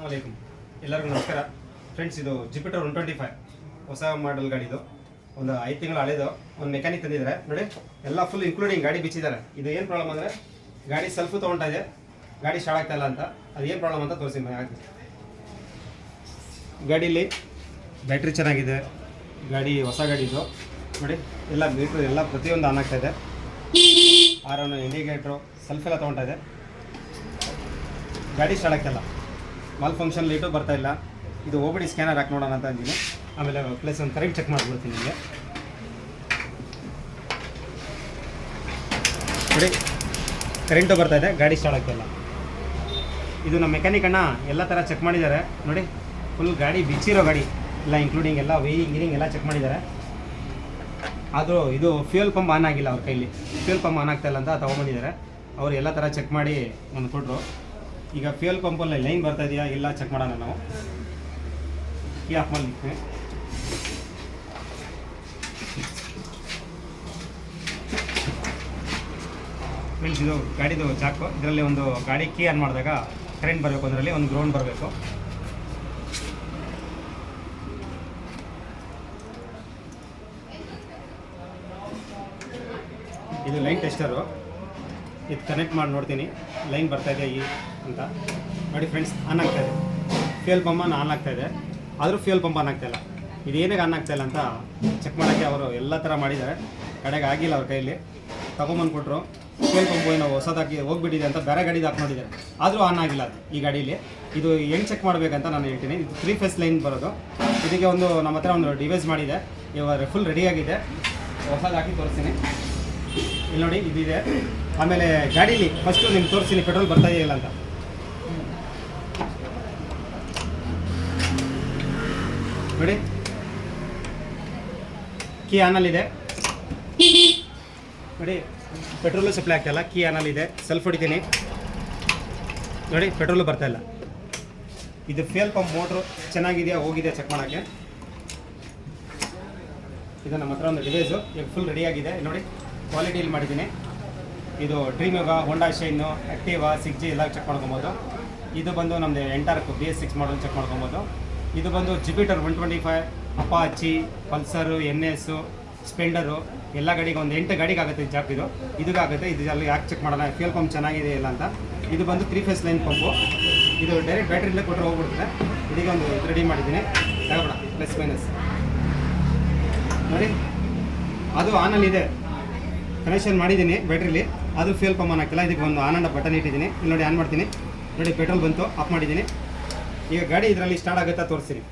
ಅಲೈಕುಮ್ ಎಲ್ಲರಿಗೂ ನಮಸ್ಕಾರ ಫ್ರೆಂಡ್ಸ್. ಇದು ಜುಪಿಟರ್ 125 ಹೊಸ ಮಾಡೆಲ್ ಗಾಡಿ. ಇದು ಒಂದು 5 ತಿಂಗಳು ಹಳೆದು. ಒಂದು ಮೆಕ್ಯಾನಿಕ್ ತಂದಿದ್ದಾರೆ ನೋಡಿ, ಎಲ್ಲ ಫುಲ್ ಇನ್ಕ್ಲೂಡಿಂಗ್ ಗಾಡಿ ಬಿಚ್ಚಿದ್ದಾರೆ. ಇದು ಏನು ಪ್ರಾಬ್ಲಮ್ ಅಂದರೆ ಗಾಡಿ ಸೆಲ್ಫು ತೊಗೊಳ್ತಾ ಇದೆ, ಗಾಡಿ ಸ್ಟಾರ್ಟ್ ಆಗ್ತಾ ಇಲ್ಲ ಅಂತ. ಅದು ಏನು ಪ್ರಾಬ್ಲಮ್ ಅಂತ ತೋರಿಸಿ. ಗಾಡೀಲಿ ಬ್ಯಾಟ್ರಿ ಚೆನ್ನಾಗಿದೆ, ಗಾಡಿ ಹೊಸ ಗಾಡಿ ಇದು ನೋಡಿ. ಎಲ್ಲ ಮೀಟ್ರು ಎಲ್ಲ ಪ್ರತಿಯೊಂದು ಆನ್ ಆಗ್ತಾ ಇದೆ. ಆರನ್ನು ಇಂಡಿಕೇಟ್ರು ಸೆಲ್ಫ್ ಎಲ್ಲ ತೊಗೊಳ್ತಾ ಇದೆ, ಗಾಡಿ ಸ್ಟಾರ್ಟ್ ಆಗ್ತಾಯಿಲ್ಲ. ಮಾಲ್ ಫಂಕ್ಷನ್ ಲೈಟು ಬರ್ತಾ ಇಲ್ಲ. ಇದು OBD ಸ್ಕ್ಯಾನರ್ ಹಾಕಿ ನೋಡೋಣ ಅಂತ ಅಂದಿನಿ. ಆಮೇಲೆ ಪ್ಲಸ್ ಒಂದು ಕರೆಂಟ್ ಚೆಕ್ ಮಾಡಿಬಿಡ್ತೀನಿ ನಿಮಗೆ ನೋಡಿ. ಕರೆಂಟು ಬರ್ತಾ ಇದೆ, ಗಾಡಿ ಸ್ಟಾರ್ಟ್ ಆಗ್ತಾಯಿಲ್ಲ. ಇದು ನಮ್ಮ ಮೆಕ್ಯಾನಿಕ್ ಅಣ್ಣ ಎಲ್ಲ ಥರ ಚೆಕ್ ಮಾಡಿದ್ದಾರೆ ನೋಡಿ. ಫುಲ್ ಗಾಡಿ ಬಿಚ್ಚಿರೋ ಗಾಡಿ ಎಲ್ಲ ಇನ್ಕ್ಲೂಡಿಂಗ್ ಎಲ್ಲ ವೇಯಿಂಗ್ ಎಲ್ಲ ಚೆಕ್ ಮಾಡಿದ್ದಾರೆ. ಆದರೂ ಇದು ಫ್ಯೂಯಲ್ ಪಂಪ್ ಆನ್ ಆಗಿಲ್ಲ ಅವ್ರ ಕೈಲಿ. ಫ್ಯೂಯಲ್ ಪಂಪ್ ಆನ್ ಆಗ್ತಾಯಿಲ್ಲ ಅಂತ ತೊಗೊಂಬಂದಿದ್ದಾರೆ. ಅವರು ಎಲ್ಲ ಥರ ಚೆಕ್ ಮಾಡಿ ಒಂದು ಕೊಟ್ಟರು. ಈಗ ಫ್ಯೂಯಲ್ ಪಂಪಲ್ಲಿ ಲೈನ್ ಬರ್ತಾ ಇದೆಯಾ ಇಲ್ಲ ಚೆಕ್ ಮಾಡೋಣ. ನಾವು ಕೀ ಆಫ್ ಮಾಡಿರ್ತೀವಿ. ಫ್ರೆಂಡ್ಸ್, ಇದು ಗಾಡಿದು ಜಾಕು. ಇದರಲ್ಲಿ ಒಂದು ಗಾಡಿ ಕೀ ಆನ್ ಮಾಡಿದಾಗ ಕರೆಂಟ್ ಬರಬೇಕು, ಅದರಲ್ಲಿ ಒಂದು ಗ್ರೌಂಡ್ ಬರಬೇಕು. ಇದು ಲೈನ್ ಟೆಸ್ಟರು. ಇದು ಕನೆಕ್ಟ್ ಮಾಡಿ ನೋಡ್ತೀನಿ ಲೈನ್ ಬರ್ತಾ ಇದೆ ಅಂತ ನೋಡಿ. ಫ್ರೆಂಡ್ಸ್, ಆನ್ ಆಗ್ತಾಯಿದೆ, ಫ್ಯೂಯಲ್ ಪಂಪ್ ಆನ್ ಆಗ್ತಾಯಿದೆ. ಆದರೂ ಫ್ಯೂಯಲ್ ಪಂಪ್ ಆನ್ ಆಗ್ತಾಯಿಲ್ಲ. ಇದು ಏನಾಗ ಆನ್ ಆಗ್ತಾಯಿಲ್ಲ ಅಂತ ಚೆಕ್ ಮಾಡೋಕ್ಕೆ ಅವರು ಎಲ್ಲ ಥರ ಮಾಡಿದ್ದಾರೆ. ಕಡೆಗೆ ಆಗಿಲ್ಲ ಅವ್ರ ಕೈಯಲ್ಲಿ. ತೊಗೊಂಬಂದು ಕೊಟ್ಟರು. ಫ್ಯೂಯಲ್ ಪಂಪ್ ಏನೋ ಹೊಸದಾಗಿ ಹೋಗ್ಬಿಟ್ಟಿದೆ ಅಂತ ಬೇರೆ ಗಾಡಿದು ಹಾಕಿ ನೋಡಿದ್ದಾರೆ, ಆದರೂ ಆನ್ ಆಗಿಲ್ಲ ಅದು ಈ ಗಾಡೀಲಿ. ಇದು ಹೆಂಗೆ ಚೆಕ್ ಮಾಡಬೇಕಂತ ನಾನು ಹೇಳ್ತೀನಿ. ಇದು 3 ಫೇಸ್ ಲೈನ್ ಬರೋದು. ಇದಕ್ಕೆ ಒಂದು ನಮ್ಮ ಹತ್ರ ಒಂದು ಡಿವೈಸ್ ಮಾಡಿದೆ, ಇವಾಗ ಫುಲ್ ರೆಡಿಯಾಗಿದೆ. ಹೊಸದು ಹಾಕಿ ತೋರಿಸ್ತೀನಿ. ಇಲ್ಲಿ ನೋಡಿ, ಇದಿದೆ. ಆಮೇಲೆ ಗಾಡೀಲಿ ಫಸ್ಟು ನಿಮ್ಗೆ ತೋರಿಸ್ತೀನಿ ಪೆಟ್ರೋಲ್ ಬರ್ತಾ ಇದೆಯಲ್ಲ ಅಂತ ನೋಡಿ. ಕೀ ಆನಲ್ಲಿದೆ ನೋಡಿ. ಪೆಟ್ರೋಲು ಸಪ್ಲೈ ಆಗ್ತಾಯಿಲ್ಲ, ಕೀ ಆನಲ್ಲಿದೆ. ಸೆಲ್ಫ್ ಹೊಡಿತೀನಿ ನೋಡಿ, ಪೆಟ್ರೋಲು ಬರ್ತಾಯಿಲ್ಲ. ಇದು ಫ್ಯೂಯಲ್ ಪಂಪ್ ಮೋಟ್ರು ಚೆನ್ನಾಗಿದೆಯಾ ಹೋಗಿದೆಯಾ ಚೆಕ್ ಮಾಡೋಕ್ಕೆ. ಇದು ನಮ್ಮ ಹತ್ರ ಒಂದು ಡಿವೈಸು ಈಗ ಫುಲ್ ರೆಡಿಯಾಗಿದೆ ನೋಡಿ. ಕ್ವಾಲಿಟಿಯಲ್ಲಿ ಮಾಡಿದ್ದೀನಿ. ಇದು ಡ್ರೀಮ್ ಯೋಗ, ಹೋಂಡಾ ಶೈನು, ಆ್ಯಕ್ಟಿವಾ, 6G ಎಲ್ಲ ಚೆಕ್ ಮಾಡ್ಕೊಬೋದು. ಇದು ಬಂದು ನಮ್ಮದು ಎಂಟಾರ್ಕ್ BS6 ಮಾಡಲ್ ಚೆಕ್ ಮಾಡ್ಕೊಬೋದು. ಇದು ಬಂದು ಜುಪಿಟರ್ 125, ಅಪಾಚಿ, ಪಲ್ಸರು, NS, ಸ್ಪೆಂಡರು ಎಲ್ಲ ಗಾಡಿಗೆ ಒಂದು 8 ಗಾಡಿಗೆ ಆಗುತ್ತೆ ಜಾಕ್. ಇದು ಇದಕ್ಕಾಗುತ್ತೆ. ಇದು ಅಲ್ಲಿ ಯಾಕೆ ಚೆಕ್ ಮಾಡೋಣ, ಫ್ಯೂಯಲ್ ಪಂಪ್ ಚೆನ್ನಾಗಿದೆ ಇಲ್ಲ ಅಂತ. ಇದು ಬಂದು 3 ಫೇಸ್ ಲೈನ್ ಪಂಪು. ಇದು ಡೈರೆಕ್ಟ್ ಬ್ಯಾಟ್ರಿಯಿಂದ ಕೊಟ್ಟರೆ ಹೋಗ್ಬಿಡ್ತದೆ. ಇದೀಗ ಒಂದು ಇದು ರೆಡಿ ಮಾಡಿದ್ದೀನಿ, ತಗೋಬೇಡ ಪ್ಲಸ್ ಮೈನಸ್ ನೋಡಿ. ಅದು ಆನಲ್ಲಿದೆ, ಕನೆಕ್ಷನ್ ಮಾಡಿದ್ದೀನಿ ಬ್ಯಾಟ್ರಿಲಿ. ಅದು ಫ್ಯೂಯಲ್ ಪಂಪ್ ಆನ್ ಆಗ್ತಿಲ್ಲ. ಇದಕ್ಕೆ ಒಂದು ಆನ್ ಆ್ಯಂಡ್ ಬಟನ್ ಇಟ್ಟಿದ್ದೀನಿ. ಇಲ್ಲಿ ನೋಡಿ, ಆನ್ ಮಾಡ್ತೀನಿ ನೋಡಿ. ಪೆಟ್ರೋಲ್ ಬಂತು, ಆಫ್ ಮಾಡಿದ್ದೀನಿ. ಈಗ ಗಾಡಿ ಇದರಲ್ಲಿ ಸ್ಟಾರ್ಟ್ ಆಗುತ್ತಾ ತೋರಿಸ್ತೀನಿ.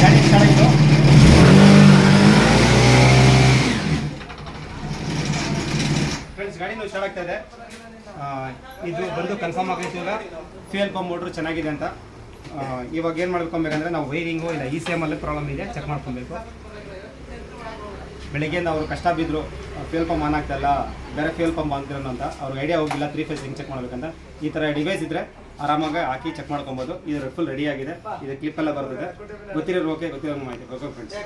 ಗಾಡಿ ಸ್ಟಾರ್ಟ್ ಆಯಿತು. ಫ್ರೆಂಡ್ಸ್, ಗಾಡಿನೂ ಸ್ಟಾರ್ಟ್ ಆಗ್ತಾ ಇದೆ. ಇದು ಬಂದು ಕನ್ಫರ್ಮ್ ಆಗೈತೆ ಇವಾಗ ಫ್ಯೂಯಲ್ ಪಂಪ್ ಮೋಟ್ರು ಚೆನ್ನಾಗಿದೆ ಅಂತ. ಇವಾಗ ಏನು ಮಾಡ್ಕೊಬೇಕಂದ್ರೆ ನಾವು ವೈರಿಂಗು ಇಲ್ಲ ECMಲ್ಲಿ ಪ್ರಾಬ್ಲಮ್ ಇದೆ, ಚೆಕ್ ಮಾಡ್ಕೊಬೇಕು. ಬೆಳಗ್ಗೆಯಿಂದ ಅವರು ಕಷ್ಟ ಬಿದ್ದರು, ಫ್ಯೂಯಲ್ ಪಂಪ್ ಆನ್ ಆಗ್ತಾಯಿಲ್ಲ, ಬೇರೆ ಫ್ಯೂಯಲ್ ಪಂಪ್ ಅಂತಿರೋನು ಅಂತ. ಅವ್ರಿಗೆ ಐಡಿಯಾ ಹೋಗಿಲ್ಲ 3 ಫೇಸ್ ಹೆಂಗೆ ಚೆಕ್ ಮಾಡ್ಬೇಕಂತ. ಈ ಥರ ಡಿವೈಸ್ ಇದ್ದರೆ ಆರಾಮಾಗಿ ಹಾಕಿ ಚೆಕ್ ಮಾಡ್ಕೊಬೋದು. ಇದು ಫುಲ್ ರೆಡಿಯಾಗಿದೆ. ಇದು ಕ್ಲಿಪ್ಪೆಲ್ಲ ಬರ್ತದೆ. ಗೊತ್ತಿರೋರು ಓಕೆ, ಗೊತ್ತಿರೋ ಮಾಹಿತಿ ಓಕೆ ಫ್ರೆಂಡ್ಸ್.